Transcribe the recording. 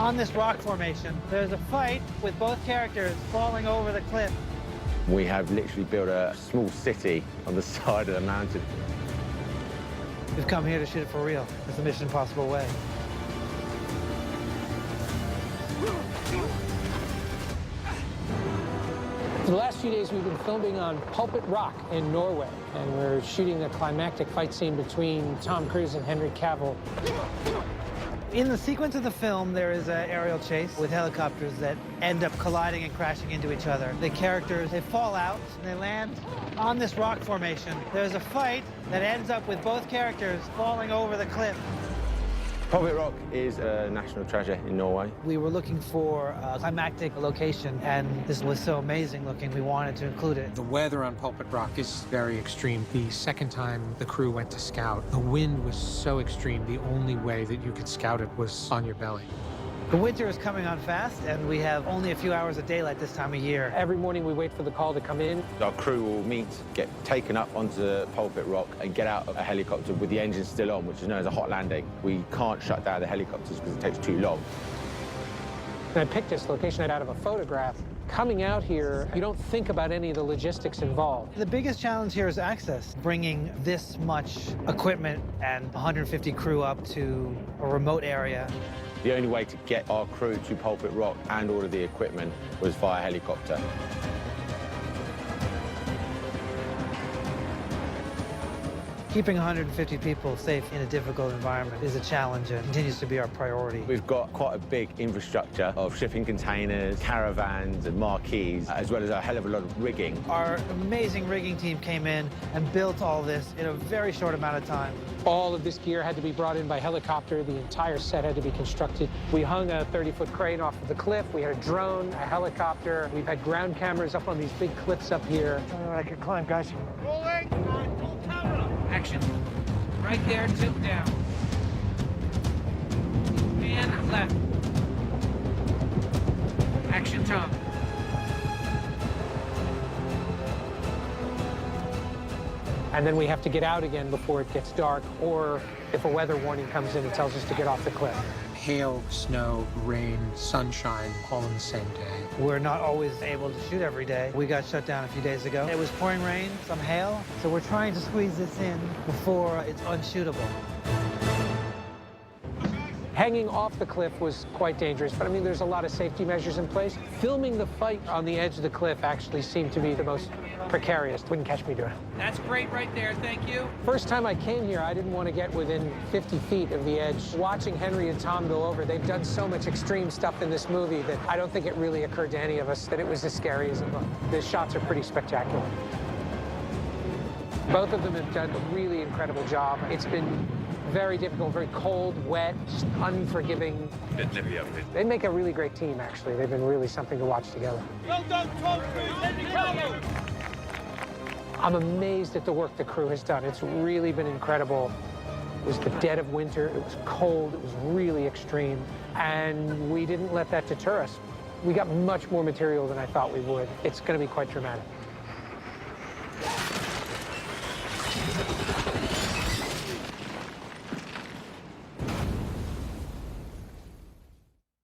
On this rock formation, there's a fight with both characters falling over the cliff. We have literally built a small city on the side of the mountain. We've come here to shoot it for real. It's the Mission Impossible way. For the last few days, we've been filming on Pulpit Rock in Norway, and we're shooting a climactic fight scene between Tom Cruise and Henry Cavill. In the sequence of the film, there is an aerial chase with helicopters that end up colliding and crashing into each other. The characters, they fall out and they land on this rock formation. There's a fight that ends up with both characters falling over the cliff. Pulpit Rock is a national treasure in Norway. We were looking for a climactic location, and this was so amazing looking, we wanted to include it. The weather on Pulpit Rock is very extreme. The second time the crew went to scout, the wind was so extreme, the only way that you could scout it was on your belly. The winter is coming on fast, and we have only a few hours of daylight this time of year. Every morning we wait for the call to come in. Our crew will meet, get taken up onto Pulpit Rock and get out of a helicopter with the engine still on, which is known as a hot landing. We can't shut down the helicopters because it takes too long. And I picked this location out of a photograph. Coming out here, you don't think about any of the logistics involved. The biggest challenge here is access. Bringing this much equipment and 150 crew up to a remote area. The only way to get our crew to Pulpit Rock and all of the equipment was via helicopter. Keeping 150 people safe in a difficult environment is a challenge and continues to be our priority. We've got quite a big infrastructure of shipping containers, caravans and marquees, as well as a hell of a lot of rigging. Our amazing rigging team came in and built all this in a very short amount of time. All of this gear had to be brought in by helicopter. The entire set had to be constructed. We hung a 30-foot crane off of the cliff. We had a drone, a helicopter. We've had ground cameras up on these big cliffs up here. I can climb, guys. Rolling on full camera. Action. Right there, tilt down. And left. Action, Tom. And then we have to get out again before it gets dark, or if a weather warning comes in, it tells us to get off the cliff. Hail, snow, rain, sunshine, all in the same day. We're not always able to shoot every day. We got shut down a few days ago. It was pouring rain, some hail, so we're trying to squeeze this in before it's unshootable. Hanging off the cliff was quite dangerous, but I mean, there's a lot of safety measures in place. Filming the fight on the edge of the cliff actually seemed to be the most precarious. Wouldn't catch me doing it. That's great right there, thank you. First time I came here, I didn't want to get within 50 feet of the edge. Watching Henry and Tom go over, they've done so much extreme stuff in this movie that I don't think it really occurred to any of us that it was as scary as it looked. The shots are pretty spectacular. Both of them have done a really incredible job. It's been very difficult, very cold, wet, just unforgiving. They make a really great team, actually. They've been really something to watch together. Well done, Tom Cruise, Henry Cavill. I'm amazed at the work the crew has done. It's really been incredible. It was the dead of winter, it was cold, it was really extreme, and we didn't let that deter us. We got much more material than I thought we would. It's going to be quite dramatic.